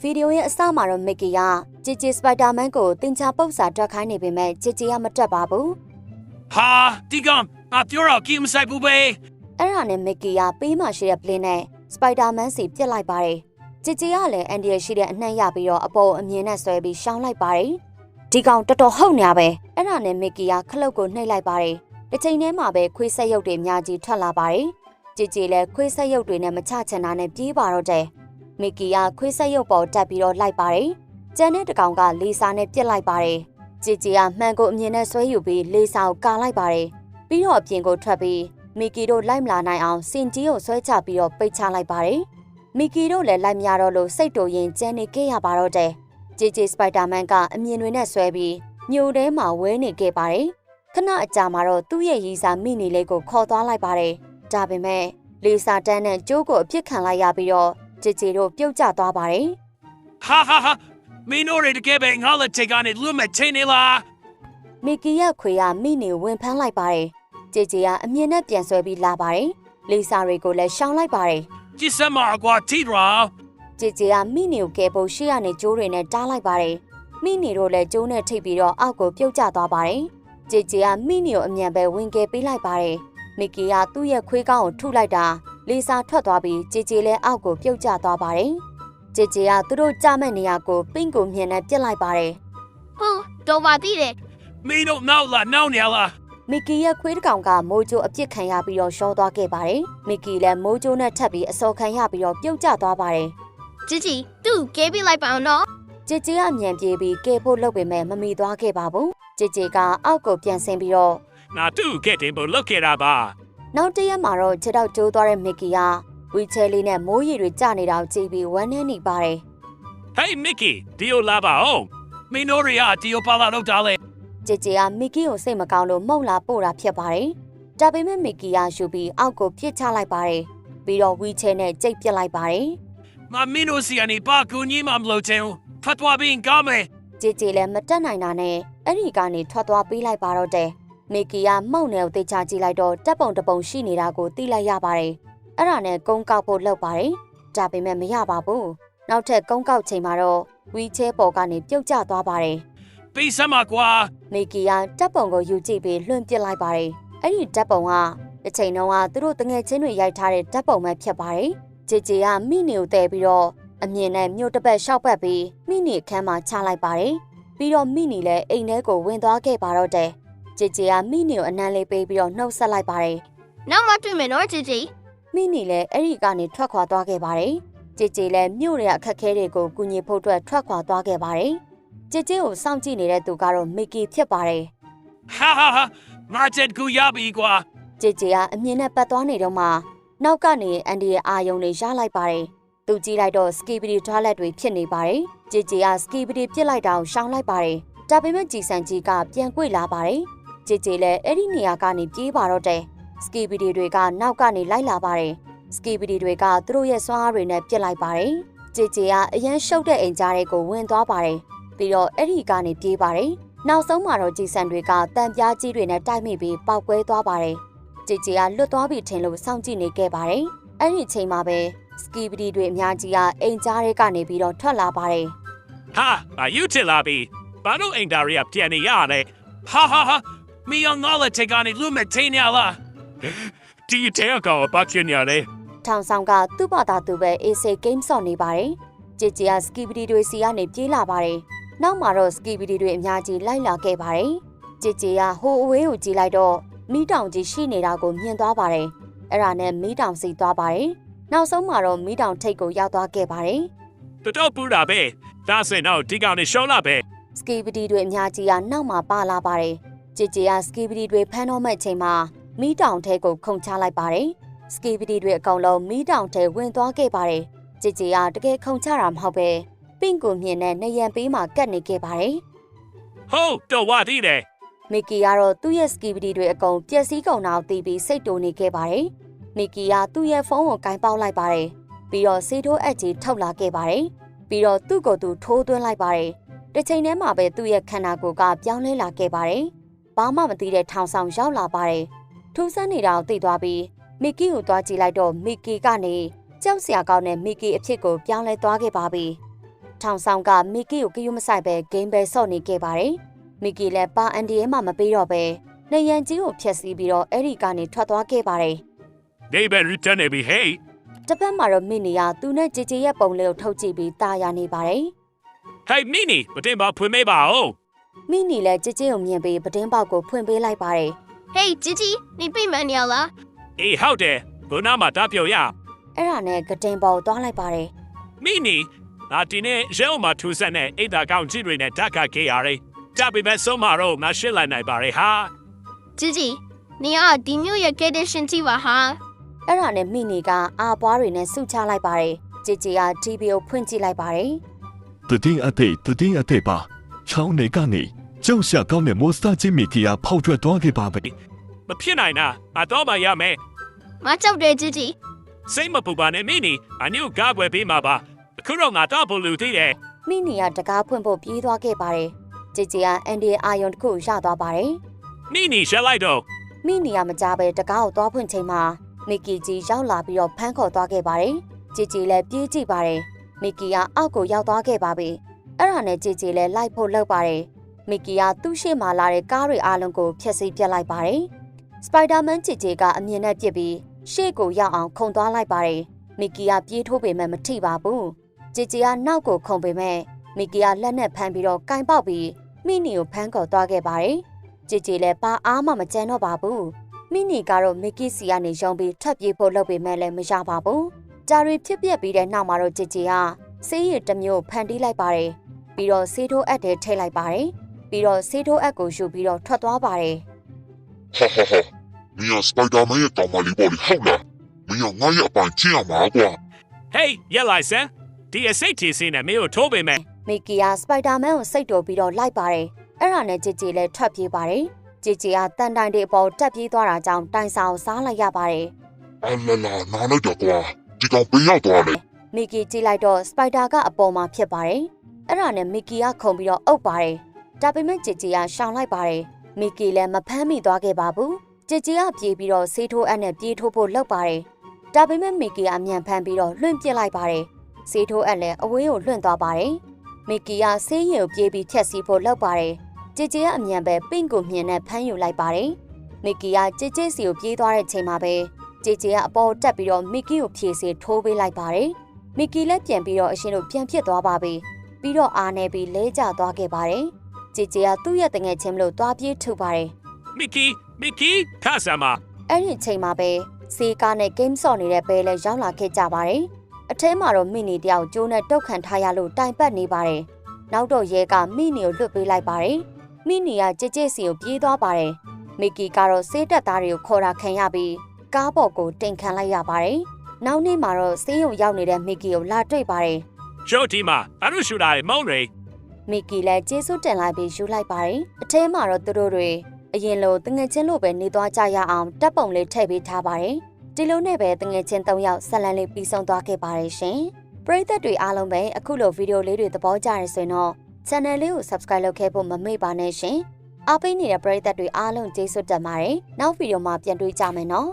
ဗီဒီယိုရဲ့အစမှာတော့မစ်ကီကဂျီဂျီစပိုက်ဒါမန်ကိုတင်ချပုတ်စာတွက်ခိုင်းနေပေမဲ့ဂျီဂျီကမတွက်ပါဘူးဟာဒီကောင်ငါပြောတော့ကိမဆိုင်ဘူးပဲအဲ့ဒါနဲ့မစ်ကီကပေးမှရှိတဲ့ပလင်းနဲ့စပိုက်ဒါမန်စီပြစ်လိုက်ပါတယ်ဂျီဂျီကလည်းအန်ဒီရရှိတဲ့အနှံ့ရပြီးတော့အပေါ်အမြင်နဲ့ဆွဲပြီးရှောင်းလိုက်ပါတယ်ဒီကောင်တော်တော်ဟုတ်နေရပဲအဲ့ဒါနဲ့မစ်ကီကခလုတ်ကိုနှိပ်လိုက်ပါတယ်တစ်ချိန်တည်းမှာပဲခွေးဆက်ရုပ်တွေအများကြီးထွက်လာပါတယ်ဂျီဂျီလည်းခွေးဆက်ရုပ်တွေနဲ့မချချင်တာနဲ့ပြေးပါတော့တယ်မစ်ကီကခွေးဆက်ရုပ်ပေါ်တက်ပြီးတော့လိုက်ပါတယ်ကျန်တဲ့တကောင်ကလေးစာနဲ့ပြစ်လိုက်ပါတယ်ဂျီဂျီကမှန်ကိုအမြင်နဲ့ဆွဲယူပြီးလေးစာကိုကာလိုက်ပါတယ်ပြီးတော့အပြင်ကိုထွက်ပြီးမီကီတို့လိုက်မလာနိုင်အောင်စင်ကြီးကိုဆွဲချပြီးတော့ပိတ်ချလိုက်ပါတယ်မီကီတို့လည်းလိုက်မရတော့လို့စိတ်တူရင်ကျန်နေခဲ့ရပါတော့တယ်ဂျီဂျီစပိုက်ဒါမန်ကအမြင်တွေနဲ့ဆွဲပြီးမြို့ထဲမှာဝဲနေခဲ့ပါတယ်ခဏအကြာမှာတော့သူ့ရဲ့ရီစာမိနေလေးကိုခေါ်သွားလိုက်ပါတယ်ဒါပေမဲ့လေးစာတန်းနဲ့ကျိုးကိုအပြစ်ခံလိုက်ရပြီးတော့ဂျီဂျီတို့ပြုတ်ကျသွားပါတယ်ဟာမင်းတို့တကယ်ပဲငါလက်ချကနေလွတ်မဲ့ချင်းနေလားမီကီရဲ့ခွေကမိနေဝင်ဖမ်းလိုက်ပါတယ်ဂျီဂျီကအမြင်နဲ့ပြန်ဆွဲပြီးလာပါတယ်လေးစာတွေကိုလည်းရှောင်းလိုက်ပါတယ်ကြည့်စမ်းမကွာတီရာဂျီဂျီကမိနေကိုကဲဖို့ရှေ့ကနေကျိုးတွေနဲ့တားလိုက်ပါတယ်မိနေတို့လည်းကျိုးနဲ့ထိပ်ပြီးတော့အောက်ကိုပြုတ်ကျသွားပါတယ်ဂျီဂျီကမိနေကိုအမြန်ပဲဝင်ကဲပေးလိုက်ပါတယ်မီကီကသူ့ရဲ့ခွေးကောင်းကိုထုလိုက်တာလေးစာထွက်သွားပြီးဂျီဂျီလည်းအောက်ကိုပြုတ်ကျသွားပါတယ်ဂျီဂျီကသူတို့ကြမဲ့နေရာကိုပင့်ကိုမြင်နဲ့ပြစ်လိုက်ပါတယ်ဟုတ်တော့ပါသေးတယ်မင်းတို့နောက်နေလားမီကီရဲ့ခွေးတစ်ကောင်ကမိုးကြိုးအပြစ်ခံရပြီးတော့ရှော့သွားခဲ့ပါတယ်မီကီလည်းမိုးကြိုးနဲ့ထပ်ပြီးအစော်ခံရပြီးတော့ပြုတ်ကျသွားပါတယ်ဂျီဂျီသူ့ကဲပေးလိုက်ပါအောင်နော်ဂျီဂျီကမြန်ပြေးပြီးကဲဖို့လုပ်ပေမဲ့မမီသွားခဲ့ပါဘူးဂျီဂျီကအောက်ကိုပြန်ဆင်းပြီးတော့ငါသူ့ကဲတင်ဖို့လုပ်ခဲ့တာပါနောက်တရက်မှာတော့ခြေထောက်ကျိုးသွားတဲ့မီကီကဝီချဲလေးနဲ့မိုးရီတွေကျနေတာကိုကြည့်ပြီးဝမ်းနဲ့နေပါတယ် Hey Mickey ဒီယိုလာပါဦးမင်းတို့ရဒီယိုပါလာတော့တာလေဂျီဂျီကမီကီကိုစိတ်မကောင်းလို့မှုန့်လာပို့တာဖြစ်ပါတယ်ဒါပေမဲ့မီကီကယူပြီးအောက်ကိုပြစ်ချလိုက်ပါတယ်ပြီးတော့ဝီချဲနဲ့ကြိတ်ပစ်လိုက်ပါတယ်မင်းတို့စီကနေပါကူညီမလို့ချင်ဖတ်သွားပြီးကောင်းမယ်ဂျီဂျီလည်းမတက်နိုင်တာနဲ့အဲ့ဒီကနေထွက်သွားပေးလိုက်ပါတော့တယ်မီကီကမှုန့်နယ်ကိုသိချကြည့်လိုက်တော့တက်ပုံတပုံရှိနေတာကိုသိလိုက်ရပါတယ်အဲ့ဒါနဲ့ကုန်းကောက်ဖို့လုပ်ပါတယ်ဒါပေမဲ့မရပါဘူးနောက်ထပ်ကုန်းကောက်ချိန်မှာတော့ဝီချဲပေါ်ကနေပြုတ်ကျသွားပါတယ်ပေးစမ်းမကွာမီကီကတက်ပုံကိုယူကြည့်ပြီးလွှင့်ပစ်လိုက်ပါတယ်အဲ့ဒီတက်ပုံကတစ်ချိန်တုန်းကသူတို့တငယ်ချင်းတွေရိုက်ထားတဲ့တက်ပုံပဲဖြစ်ပါတယ်ဂျီဂျီကမိနေကိုတဲပြီးတော့အမြင်နဲ့မြို့တစ်ပတ်ရှောက်ပတ်ပြီးမိနေခန်းမှာချလိုက်ပါတယ်ပြီးတော့မိနေလည်းအိမ်ထဲကိုဝင်သွားခဲ့ပါတော့တယ်ဂျီဂျီကမိနေကိုအနံလေးပေးပြီးတော့နှုတ်ဆက်လိုက်ပါတယ်နောက်မှတွေ့မယ်နော်ဂျီဂျီမိနေလည်းအဲ့ဒီကနေထွက်ခွာသွားခဲ့ပါတယ်ဂျီဂျီလည်းမြို့ရဲ့အခက်အခဲတွေကိုကူညီဖို့အတွက်ထွက်ခွာသွားခဲ့ပါတယ်ဂျီဂျီကိုစောင့်ကြည့်နေတဲ့သူကတော့မီကီဖြစ်ပါတယ်ဟာငါချက်ကူရပြီကွာဂျီဂျီကအမြင်နဲ့ပတ်သွားနေတော့မှနောက်ကနေအန်ဒီရဲ့အာယုံတွေရလိုက်ပါတယ်သူကြည့်လိုက်တော့စကီပီတီထွားလက်တွေဖြစ်နေပါတယ်ဂျီဂျီကစကီပီတီပြစ်လိုက်တာကိုရှောင်လိုက်ပါတယ်ဒါပေမဲ့ဂျီဆန်ကြီးကပြန်ကွေ့လာပါတယ်ဂျီဂျီလည်းအဲ့ဒီနေရာကနေပြေးပါတော့တယ်စကီပီတီတွေကနောက်ကနေလိုက်လာပါတယ်စကီပီတီတွေကသူတို့ရဲ့စွမ်းအားတွေနဲ့ပြစ်လိုက်ပါတယ်ဂျီဂျီကအရန်ရှုပ်တဲ့အိမ်ကြားတွေကိုဝင်သွားပါတယ်ပြီးတော့အဲ့ဒီကနေပြေးပါတယ်နောက်ဆုံးမှာတော့ဂျီဆန်တွေကတန်ပြားကြီးတွေနဲ့တိုက်မိပြီးပောက်ကွဲသွားပါတယ်ဂျီဂျီကလွတ်သွားပြီထင်လို့စောင့်ကြည့်နေခဲ့ပါတယ်အဲ့ဒီအချိန်မှာပဲစကီပီတီတွေအများကြီးကအိမ်ကြားတွေကနေပြီးတော့ထွက်လာပါတယ်ဟာယူချလာပြီဘာလို့အိမ်သားတွေကပြန်နေရတယ်ဟာမင်းငါလက်ချကနေလူမဲ့ချင်းရလားဒီတဲကောဘာဖြစ်နေရလဲထောင်ဆောင်ကသူ့ဘာသာသူပဲအေးစေဂိမ်းဆော့နေပါတယ်ဂျီဂျီကစကီပီတီတွေစီကနေပြေးလာပါတယ်နောက်မှာတော့စကီပီတီတွေအများကြီးလိုက်လာခဲ့ပါတယ်ဂျီဂျီကဟိုအဝေးကိုကြည့်လိုက်တော့မီးတောင်ကြီးရှိနေတာကိုမြင်သွားပါတယ်အဲ့ဒါနဲ့မီးတောင်စီသွားပါတယ်နောက်ဆုံးမှာတော့မီးတောင်ထိပ်ကိုရောက်သွားခဲ့ပါတယ်တော်ပူတာပဲဒါဆိုရင်တော့ဒီကောင်နဲ့ရှောင်းလာပဲစကီပီတီတွေအများကြီးကနောက်မှာပါလာပါတယ်ဂျီဂျီကစကီပီတီတွေဖမ်းတော့မဲ့ချိန်မှာမီးတောင်ထဲကိုခုန်ချလိုက်ပါတယ်စကီပီတီတွေအကောင်လုံးမီးတောင်ထဲဝင်သွားခဲ့ပါတယ်ဂျီဂျီကတကယ်ခုန်ချတာမဟုတ်ပဲပင့်ကိုမြင်တဲ့နေရန်ပေးမှာကတ်နေခဲ့ပါတယ်ဟုတ်တော့ဝါသေးတယ်မီကီကတော့သူ့ရဲ့စကီပီတီတွေအကုန်ပျက်စီးကုန်တာကိုသိပြီးစိတ်တိုနေခဲ့ပါတယ်မီကီကသူ့ရဲ့ဖုန်းကိုကင်ပေါက်လိုက်ပါတယ်ပြီးတော့စီထိုးအက်ကြီးထုတ်လာခဲ့ပါတယ်ပြီးတော့သူ့ကိုယ်သူထိုးသွင်းလိုက်ပါတယ်တစ်ချိန်တည်းမှာပဲသူ့ရဲ့ခန္ဓာကိုယ်ကပြောင်းလဲလာခဲ့ပါတယ်ဘာမှမသိတဲ့ထောင်ဆောင်ရောက်လာပါတယ်ထူးဆန်းနေတာကိုသိသွားပြီးမီကီကိုသွားကြည့်လိုက်တော့မီကီကနေကြောက်စရာကောင်းတဲ့မီကီအဖြစ်ကိုပြောင်းလဲသွားခဲ့ပါပြီ ထောင်ဆောင်ကမီကီကိုကယူမဆိုင်ပဲဂိမ်းပဲဆော့နေခဲ့ပါတယ်မီကီလည်းပါအန်ဒီရဲမှမပေးတော့ပဲနေရန်ကြီးကိုဖျက်ဆီးပြီးတော့အဲ့ဒီကနေထွက်သွားခဲ့ပါတယ် David return every hey တစ်ဖက်မှာတော့မီနီယာသူနဲ့ជីជីရဲ့ပုံလေးကိုထုတ်ကြည့်ပြီးတာယာနေပါတယ် Hey Mini မတင်ပါဖွင့်မေးပါဦး မီနီလည်းជីជីကိုမြင်ပြီးပတင်းပေါက်ကိုဖွင့်ပေးလိုက်ပါတယ် Hey ជីជី你被门了啦 အေးဟုတ်တယ်ဘုနာမှာတားပြောရ အဲ့ဒါနဲ့ကတင်ပေါ်သွားလိုက်ပါတယ် Mini ငါဒီနေ့ရဲုံမှာထူဆက်နဲ့အိတ်သာကောင်းကြည့်တွေနဲ့တက်ခတ်ခဲ့ရတယ်တပ်ပြီးမဲ့ဆုံးမတော့ငါရှင်းလိုက်နိုင်ပါရဲ့ဟာ ជីជី你要ဒီမျိုးရဲ့ condition ကြည့်ပါဟာ အဲ့ဒါနဲ့မီနီကအာပွားတွေနဲ့ဆုချလိုက်ပါတယ်ជីជីက TV ကိုဖွင့်ကြည့်လိုက်ပါတယ် တတင်းအသေးပါချောင်းနေကနေကြောက်ရှာကောင်းတဲ့မော်စတာချင်းမီကီယာဖောက်ထွက်သွားခဲ့ပါပဲ မဖြစ်နိုင်တာငါတော့မှရမယ် မကြောက်တယ်ជីជី စိတ်မပူပါနဲ့ Mini အနည်းကိုကားွယ်ပေးမှာပါအခုတော့ငါတော့ဘူးလူသေးတယ် မီနီကတကားဖွင့်ဖို့ပြေးသွားခဲ့ပါတယ်ជីជីကအန်ဒီအာယုံတစ်ခုရသွားပါတယ် Mini ရှက်လိုက်တော့ မီနီကမကြပဲတကားကိုသွားဖွင့်ချိန်မှာမီကီကြီးရောက်လာပြီးတော့ဖမ်းခေါ်သွားခဲ့ပါတယ်ជីជីလည်းပြေးကြည့်ပါတယ်မီကီကအောက်ကိုရောက်သွားခဲ့ပါပြီအဲ့ဒါနဲ့ជីជីလည်းလိုက်ဖို့လုပ်ပါတယ်မီကီကသူ့ရှေ့မှာလာတဲ့ကားတွေအားလုံးကိုဖျက်ဆီးပြစ်လိုက်ပါတယ်စပိုက်ဒါမန်ជីជីကအမြင်နဲ့ပြစ်ပြီးရှေ့ကိုရောက်အောင်ခုန်သွားလိုက်ပါတယ်မီကီကပြေးထိုးပေမဲ့မထိပါဘူးជីជីကနောက်ကိုခုန်ပေမဲ့မီကီကလက်နဲ့ဖမ်းပြီးတော့ကင်ပေါက်ပြီးမီနီကိုဖမ်းခေါ်သွားခဲ့ပါတယ်ជីជីလည်းပါအားမှမကျန်တော့ပါဘူးမီနီကတော့မီကီစီကနေရုံပြီးထပ်ပြေးဖို့လုပ်ပေမဲ့လည်းမရပါဘူးဂျာရီဖြစ်ပြက်ပြီးတဲ့နောက်မှာတော့ជីជីကဆေးရည်တစ်မျိုးဖန်တီးလိုက်ပါတယ်ပြီးတော့ဆေးထိုးအပ်ထဲထည့်လိုက်ပါတယ်ပြီးတော့ဆေးထိုးအပ်ကိုယူပြီးတော့ထွက်သွားပါတယ် 哈哈哈！你要 Spider-Man ရဲ့တောင်မလေးပေါ်လေးဟုတ်လားမင်းကငါရဲ့အပိုင်ကျင့်ရမှာကွာ Hey ရက်လိုက်စမ်းဒီအစိတ်ထီစင်းနဲ့မင်းကိုထိုးပေးမယ် မီကီယာစပိုက်ဒါမန်ကိုစိတ်တော်ပြီးတော့လိုက်ပါတယ်အဲ့ဒါနဲ့ជីជីလည်းထွက်ပြေးပါတယ်ជីជីကတန်တိုင်တွေအပေါ်တက်ပြေးသွားတာကြောင့်တိုင်စာကိုစားလိုက်ရပါတယ် အလာလာနားလိုက်တော့ကွာဒီကောင်ပေးရောက်သွားတယ် မီကီကြည့်လိုက်တော့စပိုက်ဒါကအပေါ်မှာဖြစ်ပါတယ်အဲ့ဒါနဲ့မီကီကခုန်ပြီးတော့အုပ်ပါတယ်ဒါပေမဲ့ជីជីကရှောင်လိုက်ပါတယ်မီကီလည်းမဖမ်းမိသွားခဲ့ပါဘူးជីជីကပြေးပြီးတော့ဆေးထိုးအပ်နဲ့ပြေးထိုးဖို့လုပ်ပါတယ်ဒါပေမဲ့မီကီကအမြန်ဖမ်းပြီးတော့လွင့်ပစ်လိုက်ပါတယ်ဆေးထိုးအပ်လည်းအဝေးကိုလွင့်သွားပါတယ်မီကီကဆေးရည်ကိုပြေးပြီးဖြတ်စီးဖို့လုပ်ပါတယ်ជីជីကအမြန်ပဲပင့်ကိုမြင်နဲ့ဖမ်းယူလိုက်ပါတယ်မီကီကជីជីစီကိုပြေးသွားတဲ့ချိန်မှာပဲជីជីကအပေါ်တက်ပြီးတော့မီကီကိုဖြည့်စေထိုးပေးလိုက်ပါတယ်မီကီလည်းပြန်ပြီးတော့အရှင်တို့ပြန်ဖြစ်သွားပါပြီပြီးတော့အားနေပြီးလဲကျသွားခဲ့ပါတယ်ជីជីကသူ့ရဲ့တငယ်ချင်းမလို့တွားပြေးထုတ်ပါတယ် Mickey ခါစမ်းမ အဲ့ဒီချိန်မှာပဲစီကားနဲ့ဂိမ်းဆော့နေတဲ့ဘဲလည်းရောက်လာခဲ့ကြပါတယ်အထဲမှာတော့မီနီတယောက်ကျိုးနဲ့တုတ်ခံထားရလို့တိုင်ပတ်နေပါတယ်နောက်တော့ရဲကမီနီကိုလွတ်ပေးလိုက်ပါတယ်မီနီကကြဲကြဲစီကိုပြေးသွားပါတယ်မီကီကတော့ဆေးတက်သားတွေကိုခေါ်တာခံရပြီးကားပေါ်ကိုတင်ခံလိုက်ရပါတယ်နောက်နေ့မှာတော့ဆေးရုံရောက်နေတဲ့မီကီကိုလာတွေ့ပါတယ် Joe ဒီမှာအရုရှူတာမောင်းရီ မီကီလည်းကျေးဇူးတင်လိုက်ပြီးယူလိုက်ပါတယ်အထဲမှာတော့သူတို့တွေအရင်လိုတငယ်ချင်းလိုပဲနေသွားကြရအောင်တပ်ပုံလေးထည့်ပေးထားပါတယ်ဒီလိုနဲ့ပဲတငယ်ချင်း၃ယောက်ဆက်လန်းလေးပြီးဆုံးသွားခဲ့ပါတယ်ရှင်ပရိသတ်တွေအားလုံးပဲအခုလိုဗီဒီယိုလေးတွေသဘောကျရဆိုရင်တော့ channel လေးကို subscribe လုပ်ခဲ့ဖို့မမေ့ပါနဲ့ရှင်အားပေးနေတဲ့ပရိသတ်တွေအားလုံးကျေးဇူးတင်ပါတယ်နောက်ဗီဒီယိုမှာပြန်တွေ့ကြမယ်နော်